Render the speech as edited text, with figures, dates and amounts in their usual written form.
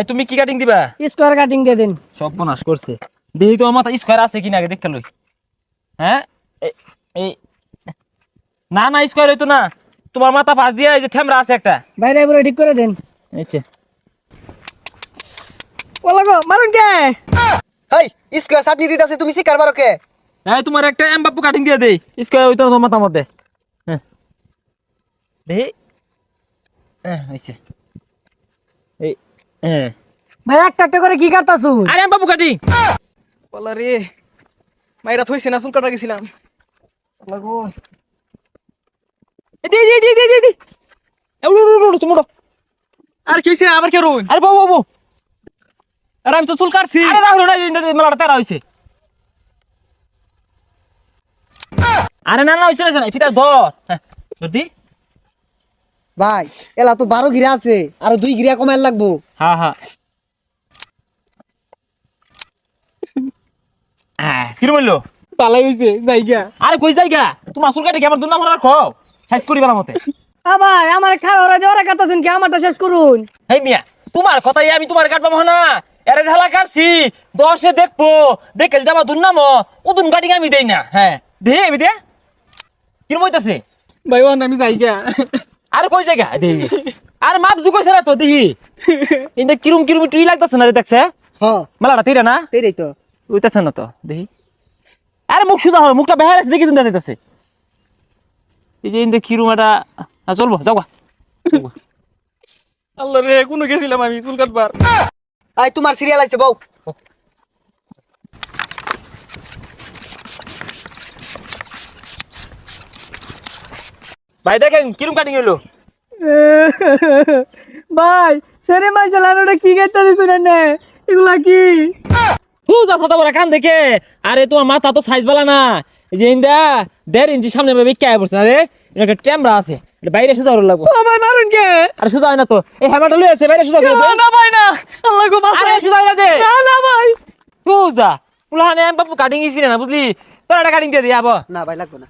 তুমি কি কাটিং দিবা? স্কোয়ার কাটিং দিয়ে দিন। সব বনাশ করছে। দেখি তো মাথা স্কোয়ার আছে কিনা আগে দেখতে লই। হ্যাঁ এই না না স্কোয়ার হইতো না, তোমার মাথা পাশ দিয়ে এই যে ঠেমরা আছে একটা। বাইরে পুরো ঠিক করে দেন। আচ্ছা ওলা গো মারুন কে? হাই স্কয়ার চাটনি দিতাছে তুমি শিকার মারো কে? এই তোমার একটা এমবাপ্পু কাটিং দিয়ে দেই, স্কোয়ার হইতো না তোমার মাথার মধ্যে। হ্যাঁ দেখি হইছে এই ভাই একটা একটা করে কি কাটতাছু? আরে এমবাপ্পু কাটিং। বলা রে মাইরা থইছে না, চুল কাটা গেছিলাম। লাগো দি দি দি দি দি তুমি আর কি হইছে? আবার কে রুন? আরে বাবু বাবু আরে আমি তো চুল কাটছি। আরে রাহুল না মেলাটা তেরা হইছে। আরে না না হইছে না ফিটার ধর। হ্যাঁ ধর দি। ভাই এলা তো 12 গিরা আছে, আর 2 গিরা কমাইল লাগবো। হ্যাঁ হ্যাঁ কিরম হইলো? পালাই হইছে জায়গা। আরে কই জায়গা? তোমার চুল কাটে কি আমার দুর্নাম রাখো সাইজ করি বেলা মতে। আবার আমার খাড়া ওরা দিয়ে ওরা কাটতাছেন কি? আমারটা শেষ করুন। হেই মিয়া তোমার কথাই আমি তোমার কাটবাম না, এরে ঝালা কাটছি 10-এ দেখবো, দেখে যদি আমার দুর্নাম উদুন কাটিং আমি দেই না। হ্যাঁ দে আমি দে কিরম হইতাছে? ভাই ওন আমি জায়গা। আরে কই জায়গা দেখি? আরে মাপ জুকইছে না তো দেখি ইন্দা কিরম কিরম টুই লাগতাছে না রে দেখছে? হ্যাঁ মেলাটা তেরা না তেরেই তো। উইতাছে না তো দেখি। আরে মুখ সুজা হলো, মুখটা বেহার আছে দেখি তুমি যাইতাছে। এই যে ইন্দা কিরম এটা চলবো যাওয়া। আল্লাহ রে কোন গেছিলাম আমি চুল কাটবার। আই তোমার সিরিয়াল আইছে বউ। ভাই দেখেন কিরম কাটিং হইলো। ভাই সেরে মাই চালানোটা কি কাটতাছিস না? এগুলা কি? তুই যা বড় কান দেখে। আরে তোমার মাথা তো সাইজ বালা না, এই যে ইন্দা 1.5 ইঞ্চি সামনে বেঁকে আয় পড়ছে। আরে এটা একটা ট্যামরা আছে, এটা বাইরে সোজা হলো লাগবো। ও ভাই মারুন কে? আরে সোজা হয় না তো, এই হ্যামারটা লই আছে বাইরে সোজা করে দে। না ভাই না, আল্লাহ গো বাঁচাও। আরে সোজা হইলা দে। না না ভাই। তুই যা পুলানে আমি বাবু কাটিং ইছি না বুঝলি, তোর একটা কাটিং দিয়ে দি আবো। না ভাই লাগবো না।